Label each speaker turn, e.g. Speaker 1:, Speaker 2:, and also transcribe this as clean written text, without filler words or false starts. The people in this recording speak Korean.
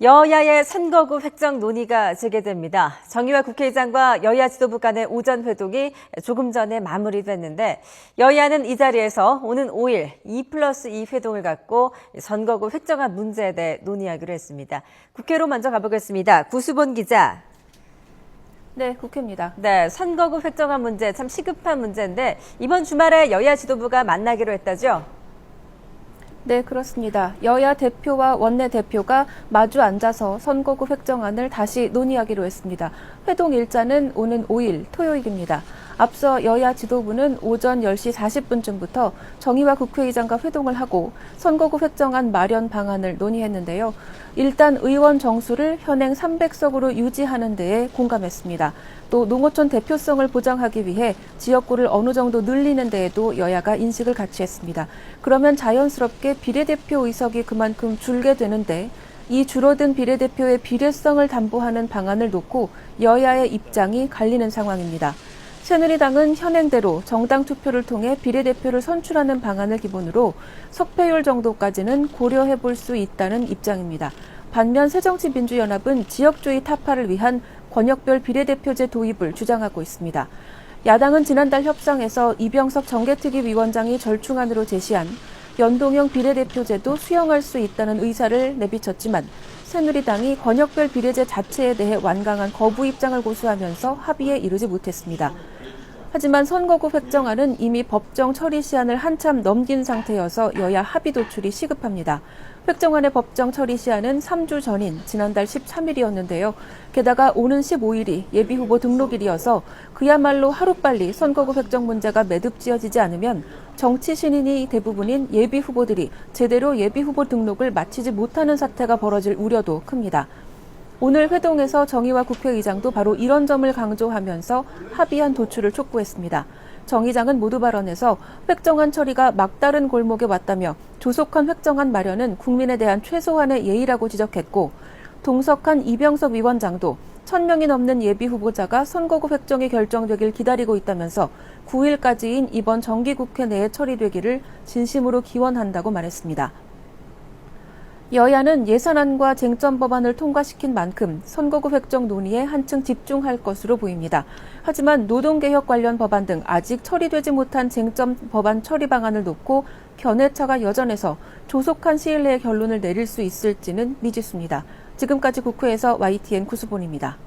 Speaker 1: 여야의 선거구 획정 논의가 재개됩니다. 정의화 국회의장과 여야 지도부 간의 오전 회동이 조금 전에 마무리됐는데 여야는 이 자리에서 오는 5일 2+2 회동을 갖고 선거구 획정안 문제에 대해 논의하기로 했습니다. 국회로 먼저 가보겠습니다. 구수본 기자.
Speaker 2: 네, 국회입니다.
Speaker 1: 네, 선거구 획정안 문제 참 시급한 문제인데 이번 주말에 여야 지도부가 만나기로 했다죠?
Speaker 2: 네, 그렇습니다. 여야 대표와 원내대표가 마주 앉아서 선거구 획정안을 다시 논의하기로 했습니다. 회동 일자는 오는 5일 토요일입니다. 앞서 여야 지도부는 오전 10시 40분쯤부터 정의화 국회의장과 회동을 하고 선거구 획정안 마련 방안을 논의했는데요. 일단 의원 정수를 현행 300석으로 유지하는 데에 공감했습니다. 또 농어촌 대표성을 보장하기 위해 지역구를 어느 정도 늘리는 데에도 여야가 인식을 같이 했습니다. 그러면 자연스럽게 비례대표 의석이 그만큼 줄게 되는데 이 줄어든 비례대표의 비례성을 담보하는 방안을 놓고 여야의 입장이 갈리는 상황입니다. 새누리당은 현행대로 정당 투표를 통해 비례대표를 선출하는 방안을 기본으로 석패율 정도까지는 고려해 볼 수 있다는 입장입니다. 반면 새정치민주연합은 지역주의 타파를 위한 권역별 비례대표제 도입을 주장하고 있습니다. 야당은 지난달 협상에서 이병석 정개특위 위원장이 절충안으로 제시한 연동형 비례대표제도 수용할 수 있다는 의사를 내비쳤지만 새누리당이 권역별 비례제 자체에 대해 완강한 거부 입장을 고수하면서 합의에 이르지 못했습니다. 하지만 선거구 획정안은 이미 법정 처리 시한을 한참 넘긴 상태여서 여야 합의 도출이 시급합니다. 획정안의 법정 처리 시한은 3주 전인 지난달 13일이었는데요. 게다가 오는 15일이 예비후보 등록일이어서 그야말로 하루빨리 선거구 획정 문제가 매듭지어지지 않으면 정치 신인이 대부분인 예비후보들이 제대로 예비후보 등록을 마치지 못하는 사태가 벌어질 우려도 큽니다. 오늘 회동에서 정의화 국회의장도 바로 이런 점을 강조하면서 합의안 도출을 촉구했습니다. 정 의장은 모두 발언에서 획정안 처리가 막다른 골목에 왔다며 조속한 획정안 마련은 국민에 대한 최소한의 예의라고 지적했고 동석한 이병석 위원장도 1,000명이 넘는 예비후보자가 선거구 획정이 결정되길 기다리고 있다면서 9일까지인 이번 정기국회 내에 처리되기를 진심으로 기원한다고 말했습니다. 여야는 예산안과 쟁점 법안을 통과시킨 만큼 선거구 획정 논의에 한층 집중할 것으로 보입니다. 하지만 노동개혁 관련 법안 등 아직 처리되지 못한 쟁점 법안 처리 방안을 놓고 견해차가 여전해서 조속한 시일 내에 결론을 내릴 수 있을지는 미지수입니다. 지금까지 국회에서 YTN 구수본입니다.